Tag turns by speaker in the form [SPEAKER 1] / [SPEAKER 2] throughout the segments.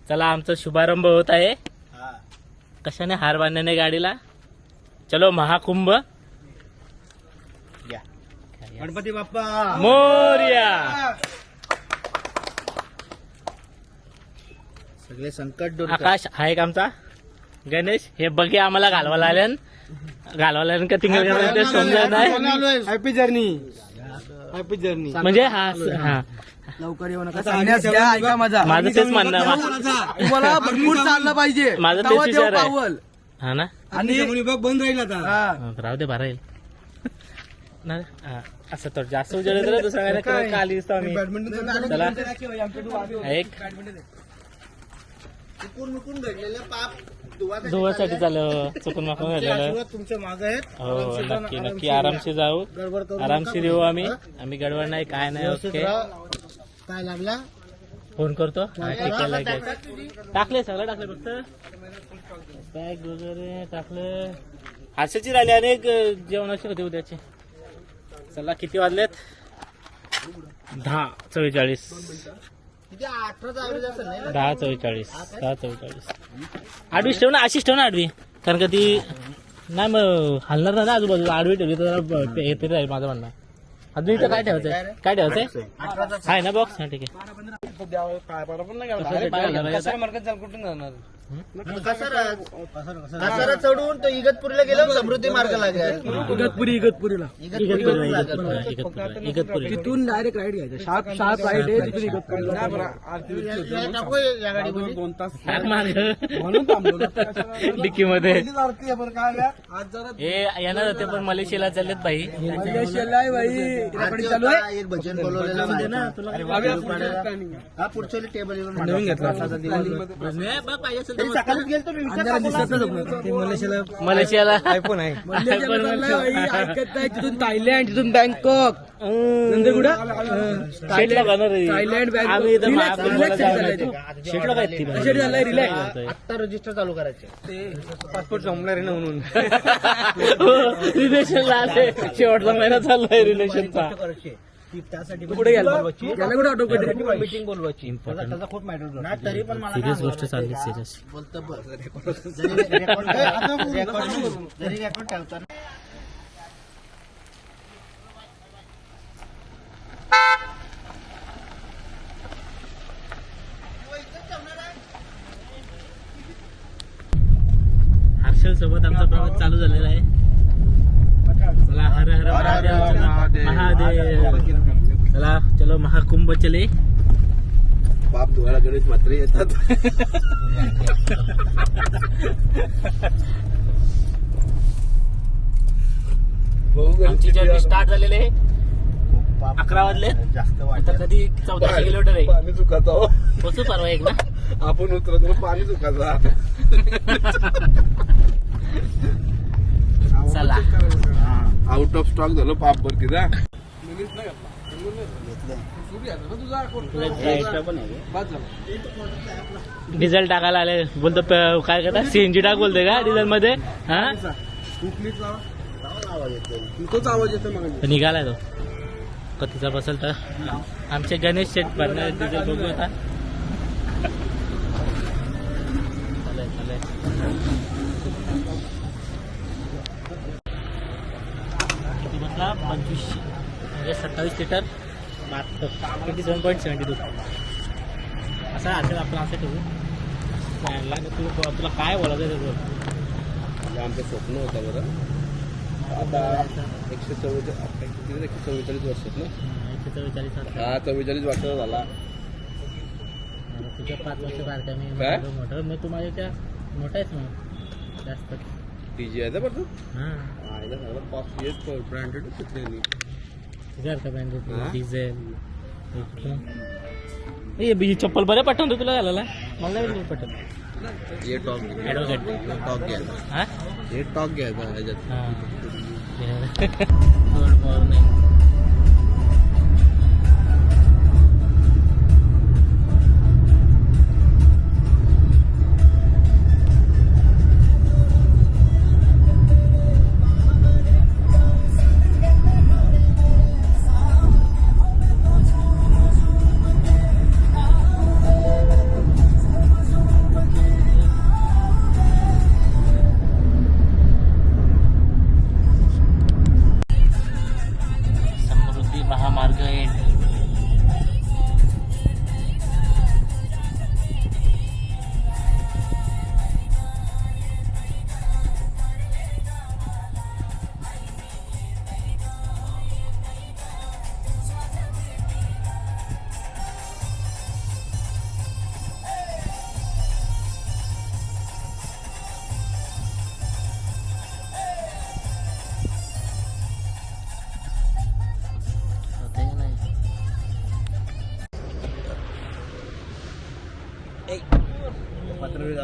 [SPEAKER 1] चला आमचा शुभारंभ होत आहे. कशाने? हार बांधण्याने गाडीला. चलो महाकुंभ.
[SPEAKER 2] गणपती बाप्पा
[SPEAKER 1] मोरया.
[SPEAKER 2] सगळे संकट दूर कर.
[SPEAKER 1] आकाश हा एक आमचा गणेश. हे बघे आम्हाला घालवायला आल्यान का तिंगल समजा नाही.
[SPEAKER 2] Happy journey. हॅपी जर्नी
[SPEAKER 1] म्हणजे हा
[SPEAKER 2] लवकर येऊ नका. ऐका
[SPEAKER 1] माझं तेच म्हणणं.
[SPEAKER 2] तुम्हाला भरपूर चाललं पाहिजे.
[SPEAKER 1] माझं तेच
[SPEAKER 2] तेव्हा
[SPEAKER 1] विचार
[SPEAKER 2] देव
[SPEAKER 1] आहे.
[SPEAKER 2] पावल.
[SPEAKER 1] हा ना.
[SPEAKER 2] आणि विभाग बंद राहील आता.
[SPEAKER 1] राहू दे भरा येईल ना. असं तर जास्त उजेड दुसऱ्या काल दिसतो आम्ही. चला एक
[SPEAKER 2] चुकून घडलेलं पाप
[SPEAKER 1] धुवासाठी चाललं. चुकून माकून घडलेलं.
[SPEAKER 2] तुमच्या मागे आहेत.
[SPEAKER 1] हो नक्की नक्की. आरामशीर जाऊ. आरामशीर येऊ आम्ही. गडबड नाही काय नाही. ओके.
[SPEAKER 2] काय लागला
[SPEAKER 1] फोन करतो. टाकले सगळं टाकले. फक्त बॅग वगैरे टाकलं. आशाची राहिली अनेक जेवणाची होते उद्याचे. चला किती वाजलेत? 10:44. 10:44. 10:44. आडवीच ठेव ना. अशीच ठेव ना आडवी. कारण का ती नाही मग हलणार ना आजूबाजूला. आडवी ठेवली तर हे तरी राहील माझं म्हणणं. अजून इथं काय ठेवायचंय? काय ठेवायचंय? आहे ना बॉक्स? हा ठीक आहे.
[SPEAKER 2] कुठून जाणार? कसारा चढून तो इगतपुरीला गेलो. समृद्धी मार्ग लागेल. इगतपुरीला
[SPEAKER 1] इगतपुरी
[SPEAKER 2] तिथून डायरेक्ट राईड घ्यायचं. शार्प राईड आहे तिथून इगतपुरीला. टाकू या गाडीमध्ये 2 तास म्हणून थांबलो
[SPEAKER 1] डिक्की मध्ये.
[SPEAKER 2] आज जरा
[SPEAKER 1] हे येणार होते पण मलेशियाला चाललेत भाई.
[SPEAKER 2] मलेशियाला आहे भाई. चालू आहे. एक भजन बोलवलेलं माहिती ना तुला. हा पुढच्या टेबल नवीन घेतला. सकाळीच गेलतो मी.
[SPEAKER 1] मलेशियाला
[SPEAKER 2] आयफोन आहे. ऐकत नाही. तिथून थायलंड, तिथून बँकॉक, नंतर कुठं थायलंड, आता रजिस्टर चालू करायचे. ते पासपोर्ट जमणार आहे ना म्हणून.
[SPEAKER 1] रिलेशनला आले. शेवटचा महिना चाललाय रिलेशनचा.
[SPEAKER 2] त्यासाठी कुठे गेला मीटिंग बोलवायची. त्याचा खूप मॅटर नाही. तरी पण मला
[SPEAKER 1] सिरियस गोष्ट चालली. सिरियस
[SPEAKER 2] बोलतो जरी रेकॉर्ड ठेवतो.
[SPEAKER 1] हर्षल सोबत आमचा प्रवास चालू झालेला आहे. चला हर हर महादेव. चला चलो महाकुंभ चले.
[SPEAKER 2] बाप धुवायला गणेश मात्र येतात.
[SPEAKER 1] आमची जर्नी स्टार्ट झालेली आहे. 11 वाजले.
[SPEAKER 2] जास्त
[SPEAKER 1] आता कधी 1400 किलोमीटर आहे.
[SPEAKER 2] पाणी चुकायचं.
[SPEAKER 1] पोचू परवा एक ना.
[SPEAKER 2] आपण उतरतो पाणी चुकायचा.
[SPEAKER 1] चला
[SPEAKER 2] आउट ऑफ स्टॉक झालो पाप बर किदा.
[SPEAKER 1] डिझेल टाकायला आले. बोलतो काय करता? सीएनजी टाक बोलतोय का डिझेल मध्ये? हा
[SPEAKER 2] तोच आवाज येतो. मग
[SPEAKER 1] निघालाय तो कधीचा बसेल तर. आमचे गणेश शेट भरणार डिझेल बघू आता. किती बसला? 25 म्हणजे 27 लिटर. 27.72. असं असेल आपण असं ठेवू. तुला काय बोलायचं त्याचं?
[SPEAKER 2] आमचं स्वप्न होतं बरं. आता 144 वर्षात ना.
[SPEAKER 1] 144.
[SPEAKER 2] हा 44 वर्षाचा झाला.
[SPEAKER 1] तुझ्या 5 वर्ष बारका मी
[SPEAKER 2] काय?
[SPEAKER 1] मोठं. मग तू माझ्या मोठा आहेस मग जास्त.
[SPEAKER 2] डीजे आहे बरं.
[SPEAKER 1] हां
[SPEAKER 2] आयला सगळं कॉस्ट येत ब्रँडेड कुठले
[SPEAKER 1] तुझ्या ब्रँडेड डिझेल. हे चप्पल बरं पटवून तुला घालायला. मला नाही पटवून.
[SPEAKER 2] ये टॉक
[SPEAKER 1] ॲडव्होकेट
[SPEAKER 2] टॉक घ्यायचा.
[SPEAKER 1] हां
[SPEAKER 2] हे टॉक घ्यायचा ह्याच्यात.
[SPEAKER 1] हां good morning.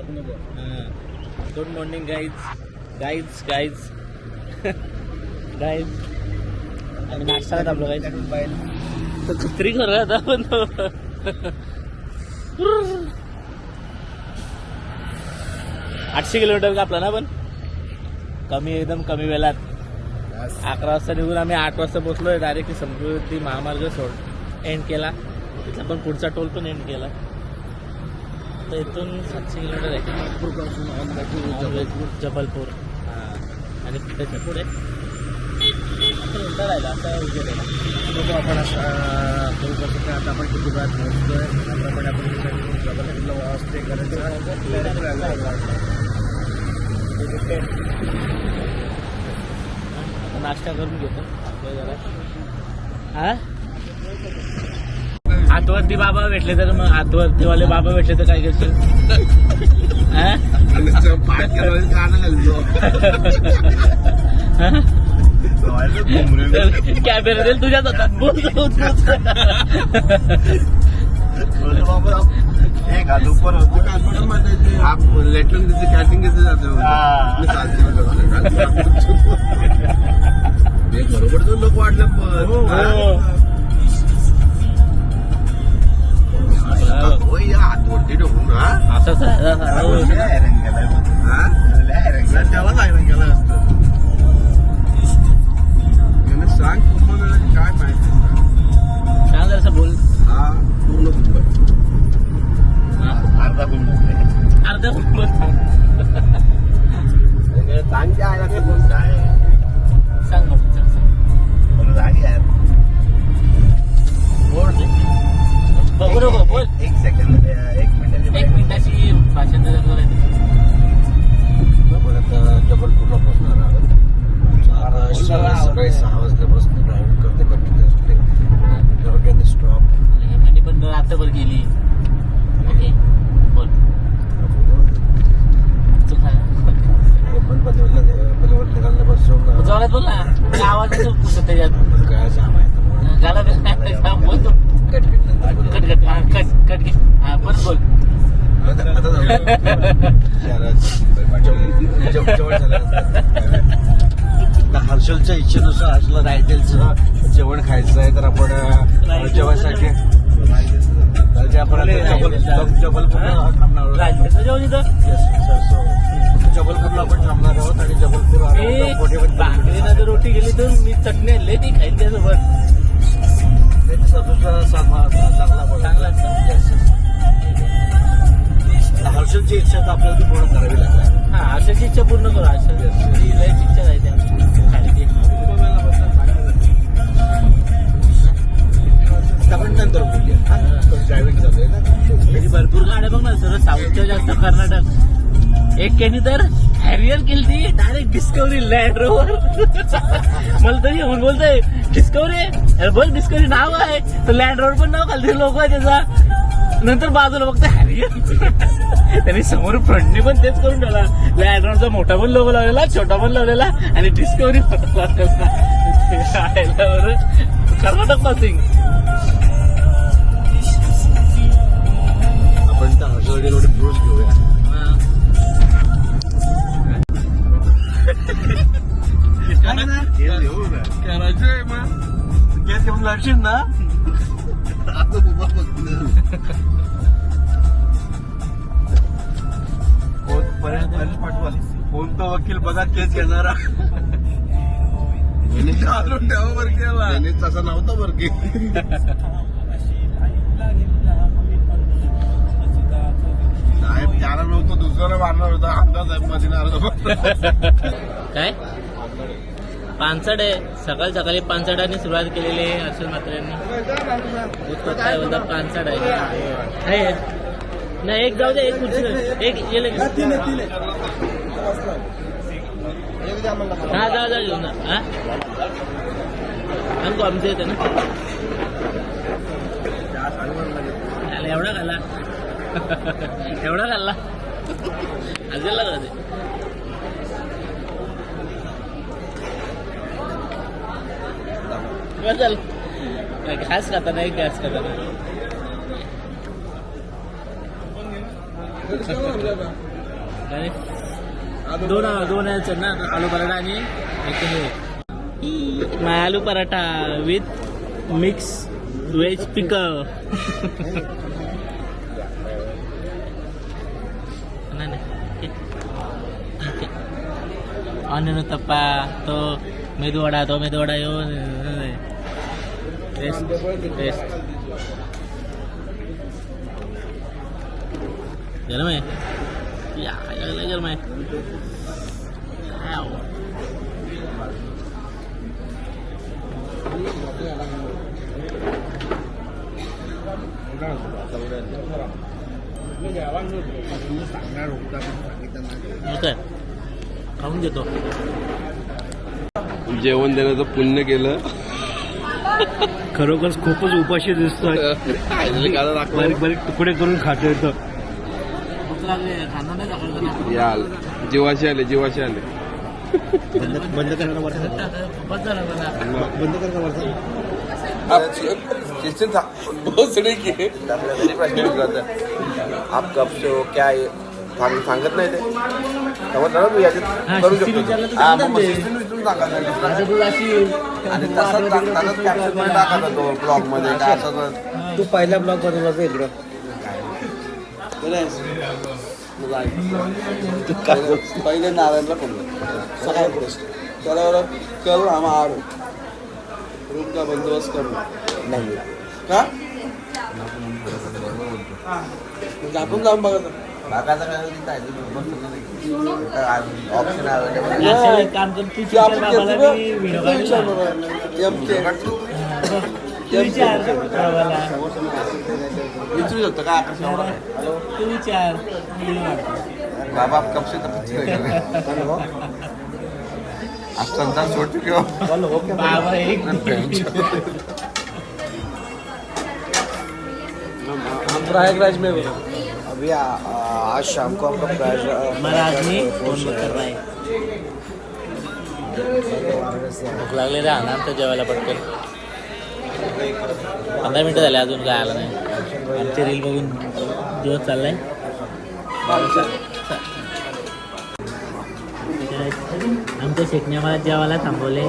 [SPEAKER 1] Good morning guys आम्ही नाश्ता करत आपलं गाईज तर कुत्री करू आता पण 800 किलोमीटर कापला ना पण एकदम कमी वेळात 11 वाजता निघून आम्ही 8 वाजता पोहोचलोय. डायरेक्टली समुद्री महामार्ग एंड केला. तिथला पण पुढचा टोल पण एंड केला. तर इथून 700 किलोमीटर आहे जबलपूर. आणि त्याच्या पुढे उलटा राहिला आता विजय राहिला.
[SPEAKER 2] बघू आपण आता आपण किती वेळात पोहोचतोय. त्याप्रमाणे आपण जबलपूरला स्टे करायचं.
[SPEAKER 1] नाश्ता करून घेतो जरा. हातवरती बाबा भेटले तर मग हातवरतीवाले बाबा भेटले तर काय करशील? कॅमेरा देईल तुझ्याच हातात. बोल
[SPEAKER 2] लेटून त्याची कॅटिंग घेतली जाते. बरोबर तो लोक वाटलं हातवरती ठेवून
[SPEAKER 1] असंच आहे.
[SPEAKER 2] त्याला सांगितलं गेला असतं. सांग कुंभमेळा काय माहिती
[SPEAKER 1] सांग जरासं बोल.
[SPEAKER 2] हा पूर्ण कुंभ अर्धा कुंभ सांग काय आहे बोल काय
[SPEAKER 1] सांग बोल
[SPEAKER 2] सांग यार
[SPEAKER 1] बोल बघू नको बोल.
[SPEAKER 2] एक सेकंड 1
[SPEAKER 1] मिनिटाची भाषण
[SPEAKER 2] जबलपूरला पोहोचणार आहोत. सकाळी 6 वाजल्यापासून ड्रायव्हिंग करते कंटिन्युअसली. स्टॉप
[SPEAKER 1] हेमानी पण रात्रभर गेली. ओके बोल तू काय
[SPEAKER 2] निघाल्यापासून
[SPEAKER 1] जोरात बोल ना. आवाज येतो त्याच्यात.
[SPEAKER 2] काय सांगायचं
[SPEAKER 1] गाला बोल तू. कट हा परत बोल.
[SPEAKER 2] हर्षलच्या इच्छेनुसार हर्षला रायटेलचं जेवण खायचं आहे तर आपण जेवणासाठी जबलपूरला आपण थांबणार आहोत. आणि जबलपूर
[SPEAKER 1] भाकरीला जर रोटी गेली तर मी चटणी आणली ती खाईल त्यासोबत. चांगला
[SPEAKER 2] हर्षलची इच्छा तर आपल्याला ती पूर्ण करावी लागणार.
[SPEAKER 1] हा आशाची इच्छा पूर्ण करू. आशा लयच इच्छा आहे त्या खाली.
[SPEAKER 2] आपण नंतर बोलूया. ड्रायव्हिंग चालू आहे ना.
[SPEAKER 1] भरपूर गाड्या बघ ना सर. साऊथच्या जास्त कर्नाटक. एक केनी तर हॅरियर केली ती डायरेक्ट डिस्कवरी लँड रोवर. मला तरी येऊन बोलतोय डिस्कवरी अरे बोल डिस्कवरी नाव आहे तर लँड रोवर पण नाव खालती लोक आहे त्याचा. नंतर बाजूला बघतो हॅरियर. त्यांनी समोर फ्रंटने पण तेच करून ठेवला. लँड रोवरचा मोठा पण लोगो लावलेला छोटा पण लावलेला आणि डिस्कवरी कर्नाटक पासिंग.
[SPEAKER 2] आपण त्या हर्षलची थोडी ब्रूज घेऊया. करायचंय मग गॅस घेऊन लागशील ना. कोणता वकील बघा केस घेणारा. घालून ठेवा बरं केला. तसा नव्हता बरं की. साहेब त्याला नव्हतं दुसऱ्याला मारणार होता. आमदार साहेब मध्ये
[SPEAKER 1] काय पानसड आहे. सकाळी पानसडाने सुरुवात केलेली आहे हर्षल म्हात्रेंनी. काय बोलता पानसड आहे नाही. एक जाऊ दे. एक खुर्ची एक येले हा जा घेऊन जा. हा आमको आमचं येतं ना. एवढा खाल्ला अजून लागला ते. चल घास खाता नाही घास खाता नाही. दोन आहेत ना, आलू पराठा आणि एक हे aloo paratha with mix veg pickle. Onion uttappa, तो मेदूवडा येऊन टेस्ट गरम आहे या गरम आहे. खाऊन घेतो.
[SPEAKER 3] जेवण देण्याचं पुण्य केलं.
[SPEAKER 2] खरोखर खूपच उपाशी दिसतोय. बारीक बारीक तुकडे करून खातो येतं.
[SPEAKER 3] याल जीवाचे आले
[SPEAKER 2] बंद करणं बंद करणं
[SPEAKER 3] आप कब से हो क्या सांगत नाही ते मी याच्यात करू शकतो. टाकायचा तो ब्लॉग मध्ये काय असं.
[SPEAKER 2] तू पहिला ब्लॉग बनवला इकडं
[SPEAKER 3] पहिले नारायणला फोन सकाळी त्याला करू आम्हा रूम का बंदोबस्त करू नाही का आपण जाऊन बघा. ऑप्शन अवेलेबल
[SPEAKER 1] काम
[SPEAKER 3] विचारू शकतो का
[SPEAKER 1] तू विचार.
[SPEAKER 3] बाबा आप कब से आप संसार छोड़ चुके हो.
[SPEAKER 1] बाबा एक
[SPEAKER 2] हम प्रयागराज में अभी आज शाम को आपका प्रयागराज
[SPEAKER 1] मला आदमी फोन कर रहा है. भूक लागले रे आणा तर जेवायला पटकन. 15 मिनिटं झाले अजून काय आलं नाही. आमचे रील बघून दिवस चाललाय. आमच्या शेकण्या जेवायला थांबवले.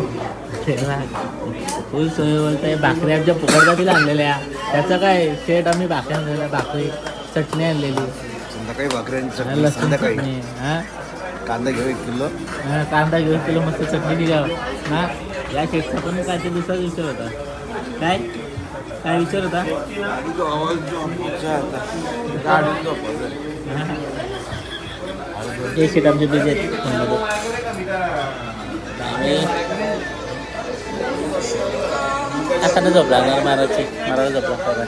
[SPEAKER 1] फुल सोय बोलताय. भाकरी आमच्या फुकटजातील आणलेल्या. त्याचं काय शेट आम्ही भाकरी आणलेल्या. भाकरी चटणी आणलेली.
[SPEAKER 2] संध्याकाळी भाकरी
[SPEAKER 1] लसूण चटणी. हां
[SPEAKER 2] कांदा घेऊ 1 किलो.
[SPEAKER 1] कांदा घेऊन किलो मस्त चटणी निघावं ना. या शेटचा पण काय ते दुसरा विचार होता. काय विचार होता. हे शेट आमचे बिझी आहेत आता झोप लागणार. मारायला झोप लागणार.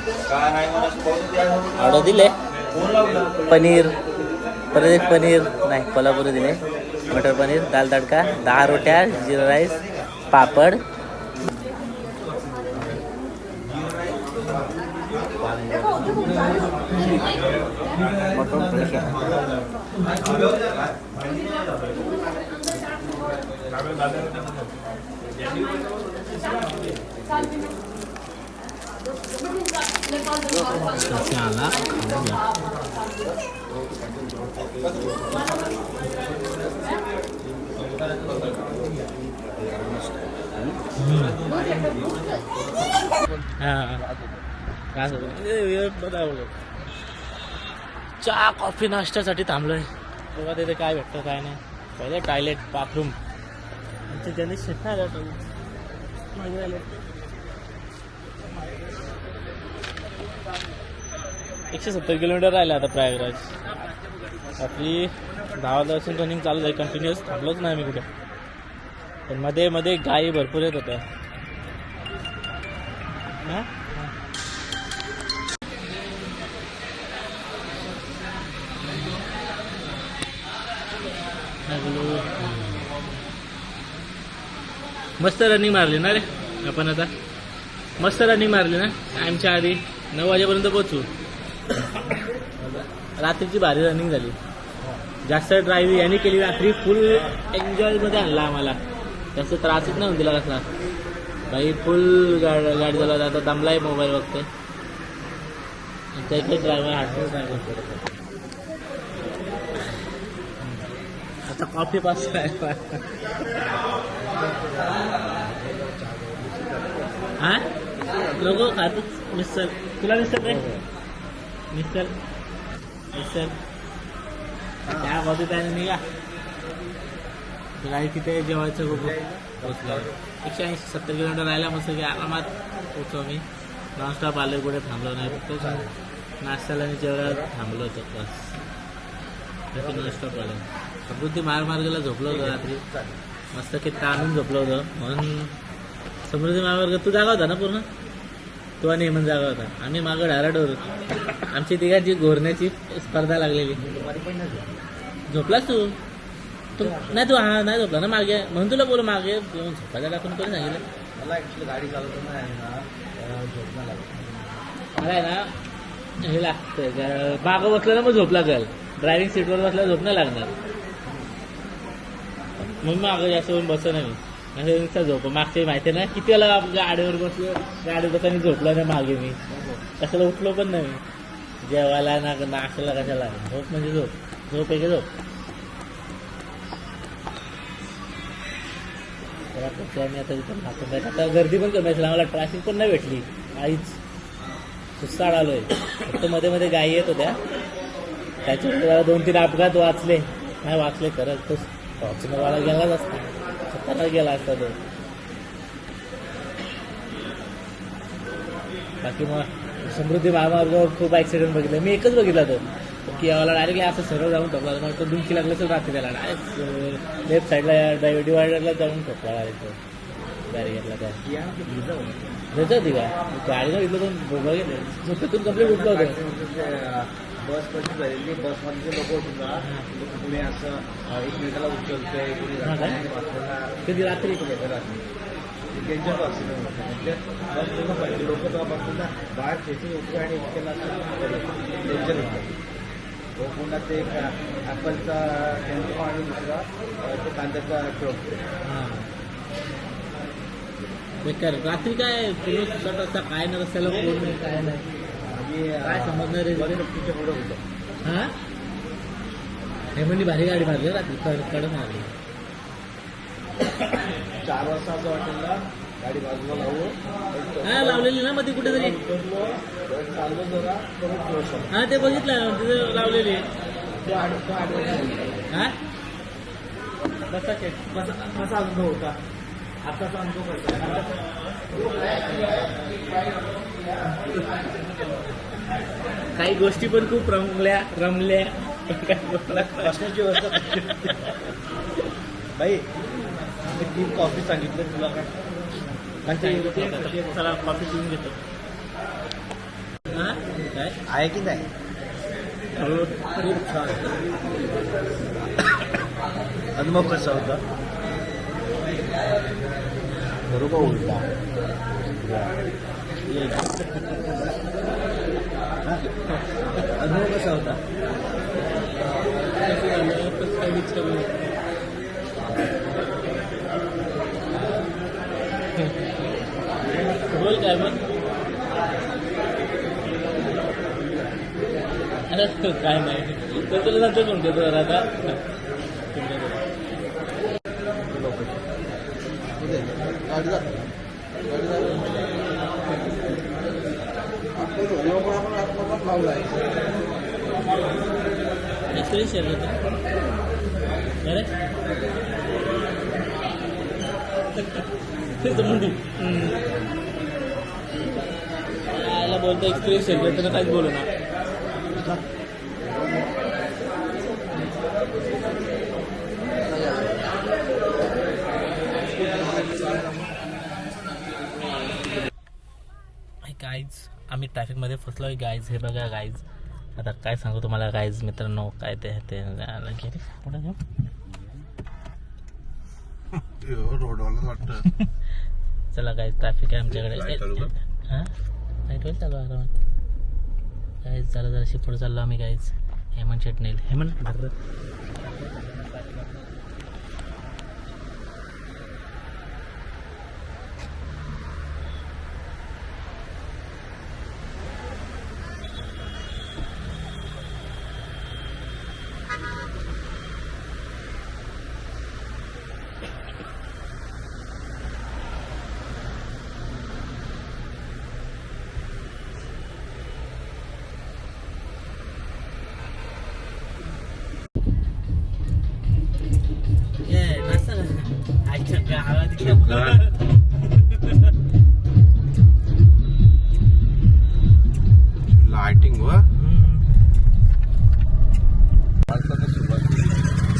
[SPEAKER 1] ऑर्डर दिले पनीर परत एक पनीर नाही कोल्हापुरी दिले. मटर पनीर, दाल तडका, 10 रोट्या, जिरा राईस, पापड. आला चहा कॉफी नाश्त्यासाठी थांबलोय. बघा तिथे काय भेटतं काय नाही. पहिले टॉयलेट बाथरूम ज्यांनी शिफ्ट नाही झालं. 170 किलोमीटर राहिलं आता प्रयागराज. रात्री 10 वाजल्यापासून रनिंग चालू आहे कंटिन्युअस. थांबलोच नाही मी कुठे. पण मध्ये मध्ये गायी भरपूर येत होत्या. मस्त रनिंग मारली ना रे आपण. आता मस्त रनिंग मारली ना. टाईमच्या आधी 9 वाजेपर्यंत पोहोचू. रात्रीची भारी रनिंग झाली. जास्त ड्रायव्हिंग यांनी केली रात्री. फुल एन्जॉयमध्ये आणला आम्हाला. जास्त त्रासच नाही दिला कसला. बाई फुल गाडी चालवत. आता दमलाय मोबाईल बघते. आमच्या इथे ड्रायव्हर हार्डवर ड्रायव्हर करतो. आता कॉफी पास हा नको खात मिस्टर तुला मिस्टर रे मिस्टर मिस्टर त्या कॉफी प्यायला निघा तुला तिथे जेवायचं बघू पोचलं 180-70 किलोमीटर राहिला मस्त की आरामात पोचू आम्ही नॉनस्टॉप आलो कुठे थांबलो नाही फक्त नाश्त्याला आणि जेवायला थांबलो होतो बस नॉनस्टॉप आलो समृद्धी महामार्गाला झोपलो होतो रात्री मस्त की ताणून झोपलो होतो म्हणून समृद्धी महामार्ग तू जागा होता ना पूर्ण तू आणि हेमंत जागा होता आम्ही मागं डाराडोर आमची तिघांची घोरण्याची स्पर्धा लागलेली झोपलास तू नाही तू हा नाही झोपला ना मागे म्हणून तुला बोलू मागे झोपायला टाकून कोणी सांगितलं
[SPEAKER 2] मला ऍक्च्युली गाडी चालवताना आहे ना झोप नाही लागत
[SPEAKER 1] मला आहे ना हे लागतं मागं बसलं ना मग झोप लागेल ड्रायव्हिंग सीटवर बसला झोप नाही लागणार मग मागं जास्त वेळ बसत नाही मी नुसता झोप मागच्या माहिती आहे ना किती वेळा गाडीवर बसलो गाडी बसाने झोपला नाही मागे मी कशाला उठलो पण नाही जेवायला ना नाश्त्याला कशाला झोप म्हणजे झोप झोप आहे झोप आम्ही आता तिथं आता गर्दी पण कमी असेल आम्हाला ट्रॅफिक पण नाही भेटली काहीच सुस्ताड आलोय फक्त मध्ये मध्ये गायी येत होत्या त्याच्यावर 2-3 अपघात वाचले नाही वाचले खरंच तो फॉर्च्युनरवाला गेलाच असता स्वतःला गेला असता तो बाकी मग समृद्धी महामार्गावर खूप ॲक्सिडेंट बघितले मी एकच बघितला तो की याला डायरेक्टली असं सरळ जाऊन ठोकला मग तो दुमकी लागलं तर रात्री त्याला डायरेक्ट लेफ्ट साईडला डिवायडरला जाऊन ठोकला डायरेक्ट बॅरिगेटला त्या जायचं होती का गाडीनं इथलं पण बघितलं झोपेतून कम्प्लीट उठलं होतं
[SPEAKER 2] बस कशी झालेली बसमध्ये लोक होती ना कुणी असं 1 मिनिटाला उचलतंय
[SPEAKER 1] कधी रात्री
[SPEAKER 2] डेंजर ॲक्सिडेंट म्हणजे बस पूर्ण पाहिजे लोक तेव्हापासून ना बाहेर खेचून उठले आणि इतकेला डेंजर होतं तो पुन्हा ते ॲपलचा टेम्पो आणि दुसरा ते कांद्याचा ट्रक
[SPEAKER 1] बेकार रात्री काय पूर्ण रस्ता काय ना रस्त्याला कोण नाही काय नाही काय समजणार आहे
[SPEAKER 2] तिच्या पुढं होतं
[SPEAKER 1] हा हे म्हणजे भारी गाडी मारली रात्री कडक मारली
[SPEAKER 2] 4 वाजता असं वाटेल ना गाडी बाजूला लावू
[SPEAKER 1] हा लावलेली ना मध्ये कुठेतरी
[SPEAKER 2] चाललो जरा परत जोश
[SPEAKER 1] हा ते बघितलं तिथे लावलेली हा
[SPEAKER 2] कसा अनुभव होता आताचा अनुभव कसा
[SPEAKER 1] काही गोष्टी पण खूप रमल्या
[SPEAKER 2] बसण्याची व्यवस्था बाई मी 3 कॉफी सांगितलं तुला काय
[SPEAKER 1] चला कॉफी पिऊन घेतो हा काय
[SPEAKER 2] आहे की नाही
[SPEAKER 1] खूप छान
[SPEAKER 2] अनुभव कसा होता बरोबर उलटा अनुभव कसा होता
[SPEAKER 1] बोल काय मग काय नाही तर तुला नंतर कोण देतो आता एक्सपिरियन्स शेअर करतो अरे तेच म्हणतो याला बोलतो एक्सपिरियन्स शेअर करतो काहीच बोलू ना गाईज आम्ही ट्रॅफिकमध्ये फसलो आहे गाईज हे बघा गाईज आता काय सांगू तुम्हाला गाईज मित्रांनो काय ते पुढे घेऊ
[SPEAKER 3] रोडवाला वाटतं
[SPEAKER 1] चला गाईज ट्रॅफिक आहे आमच्याकडे हां लाईट होईल चालू आरामात गाईज चला जराशी पुढे चाललो आम्ही गाईज हेमंत शेट हेमंत
[SPEAKER 3] लाइटिंग हुआ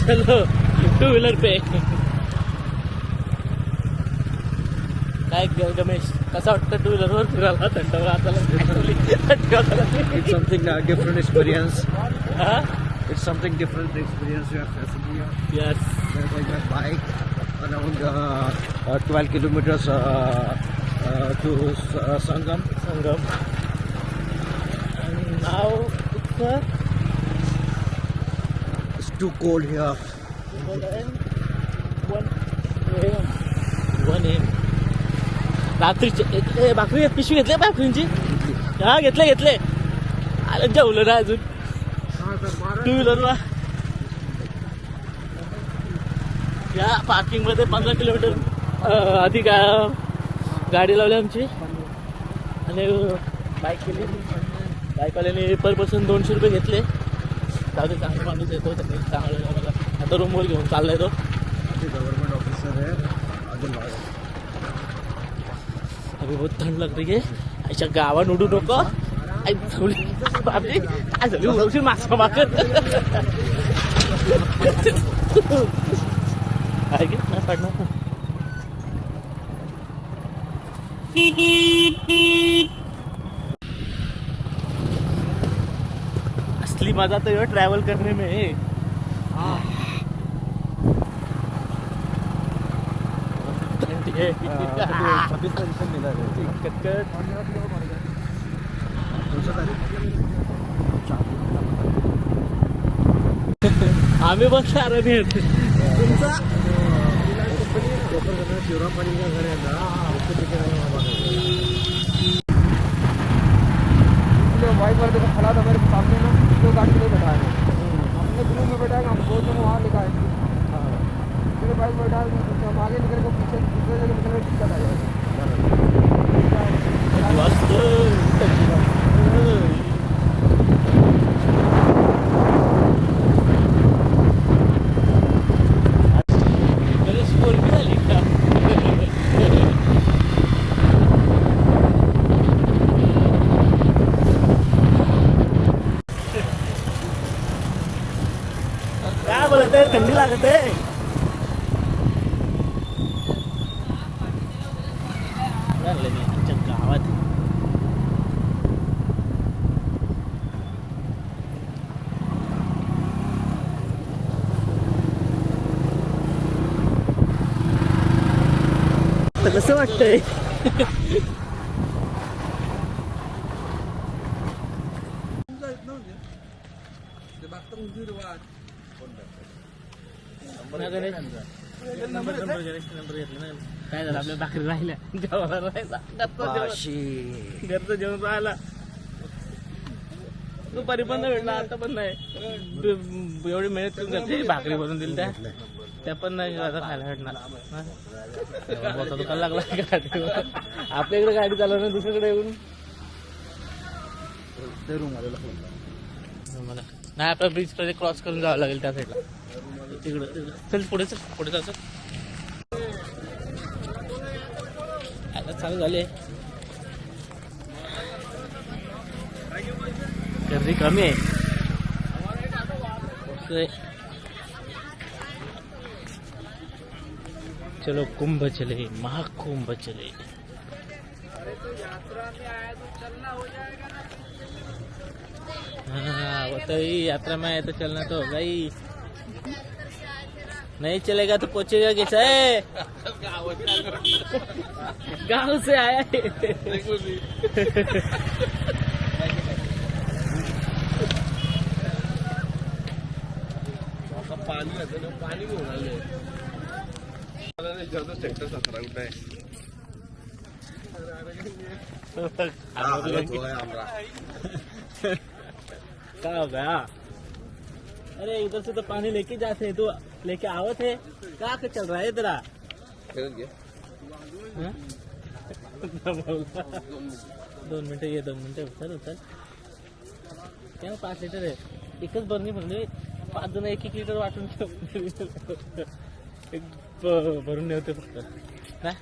[SPEAKER 1] चलो 2 व्हीलर पे काय गणेश कसा वाटतं 2 व्हीलरवर फिरायला थंड वातावरण
[SPEAKER 2] It's something different experience.
[SPEAKER 1] हा
[SPEAKER 2] It's something different experience we are facing here.
[SPEAKER 1] Yes
[SPEAKER 2] We are going by bike around 12 kilometers to Sangam.
[SPEAKER 1] Sangam नाव इतकं
[SPEAKER 2] It's too cold here.
[SPEAKER 1] One AM रात्रीचे भाकरी पिशवी घेतली भाकरींची हा घेतले आलं जेवलं ना अजून 2 व्हीलरला या पार्किंग मध्ये 15 किलोमीटर आधी गाडी लावली आमची आणि बाईक केली बाईकवाल्याने पर पर्सन 200 रुपये घेतले जाऊ दे चांगला माणूस येतो चांगलं आता रूमवर घेऊन चाललाय तो
[SPEAKER 2] गवर्नमेंट ऑफिसर है
[SPEAKER 1] अभी बहुत ठंड लग रही है ऐसा गावात उडू नको आई थोडी बापरे काय झाली उडवशील मास्क मागत आहे की नाही पडणार असली मजा तो ये ट्रैवल करने में है
[SPEAKER 2] 26 तारीख मिला है
[SPEAKER 1] कटकट आम्ही बस आरामी आहेत तुमचा
[SPEAKER 2] शिवरामपाणी का घर है ना उसके पीछे बाइक वाले को खड़ा था मेरे सामने ना तो गाड़ी में बैठा है हमने ब्लू में बैठा है हम बोल में वहाँ लिखा है मेरे बाइक बैठा है हम आगे निकल को पीछे दूसरे जगह निकलने में दिक्कत आ जाएगी
[SPEAKER 1] काय बोलत आहे थंडी लागत आहे आमच्या गावात कसं वाटतंय नंबर घेतला काय झालं आपल्या भाकरी राहिल्या जेवणाला घरचं जेवण राहिला दुपारी पण नाही भेटला आता पण नाही एवढी मेहनत करून घरची भाकरी भरून दिली त्या पण नाही आता खायला भेटणार मोठा दुकान लागला गाडीवर आपल्या इकडे गाडी चालवणार दुसरीकडे येऊन मला नाही आपल्या ब्रिज कडे क्रॉस करून जावं लागेल त्या साईडला तिकडं चल पुढे जायचं आता चालू झाले गर्दी कमी आहे चलो कुंभ चले महाकुंभ चले हाँ वो तो ही यात्रा में आया तो चलना तो होगा ही नहीं चलेगा तो पहुंचेगा कैसा है गांव से आया है
[SPEAKER 3] पानी भी होना ट्रैक्टर सा खड़ा उठा है
[SPEAKER 1] क्या हो गया अरे इधर से तो पानी लेके जाते हैं तो लेके आवत है क्या चल रहा है तेरा 2 मिनिटं ये 2 मिनिटं उचल क्या 5 लिटर आहे एकच बरणी म्हणजे 5 जण 1-1 लिटर वाटून भरून नेवते फक्त नाही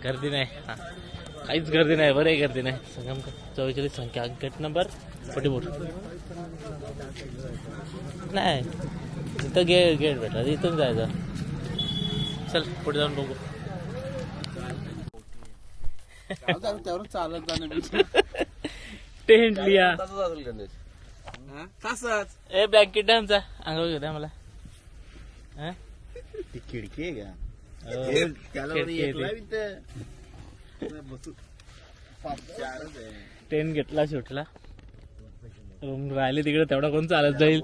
[SPEAKER 1] गर्दी नाही हा काहीच गर्दी नाही बरं गर्दी नाही संगम 44 संख्या गेट नंबर 44 नाही इथं गेट भेटला इथून जायचं चल पुढे जाऊन बघू
[SPEAKER 2] त्यावर चालत जाणं
[SPEAKER 1] टेंट लिया
[SPEAKER 2] तसंच
[SPEAKER 1] ए ब्लँकेट द्या आमचा अंगावर घेऊ द्या मला हा
[SPEAKER 2] ती खिडकी आहे का
[SPEAKER 1] खिडकी आहे ती. टेंट घेतला शेवटला रूम राहिले तिकडे तेवढा कोण चालत जाईल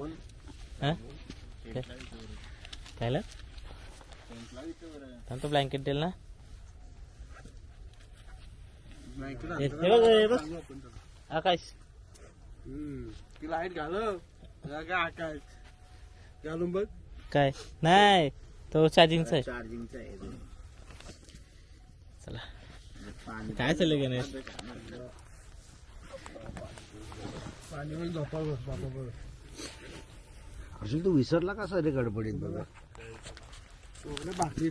[SPEAKER 1] हा कायला तो ब्लँकेट देईल ना हे बघ आकाश
[SPEAKER 2] ती लाईट घाल आकाश घालून बघ
[SPEAKER 1] काय नाही तो चार्जिंगचा आहे
[SPEAKER 2] चार्जिंगचा आहे
[SPEAKER 1] चला काय चाललंय का नाही
[SPEAKER 2] पाणी झोपा बस बाबा बघ तू विसरला कसा रे गडबडीत बघा बाकी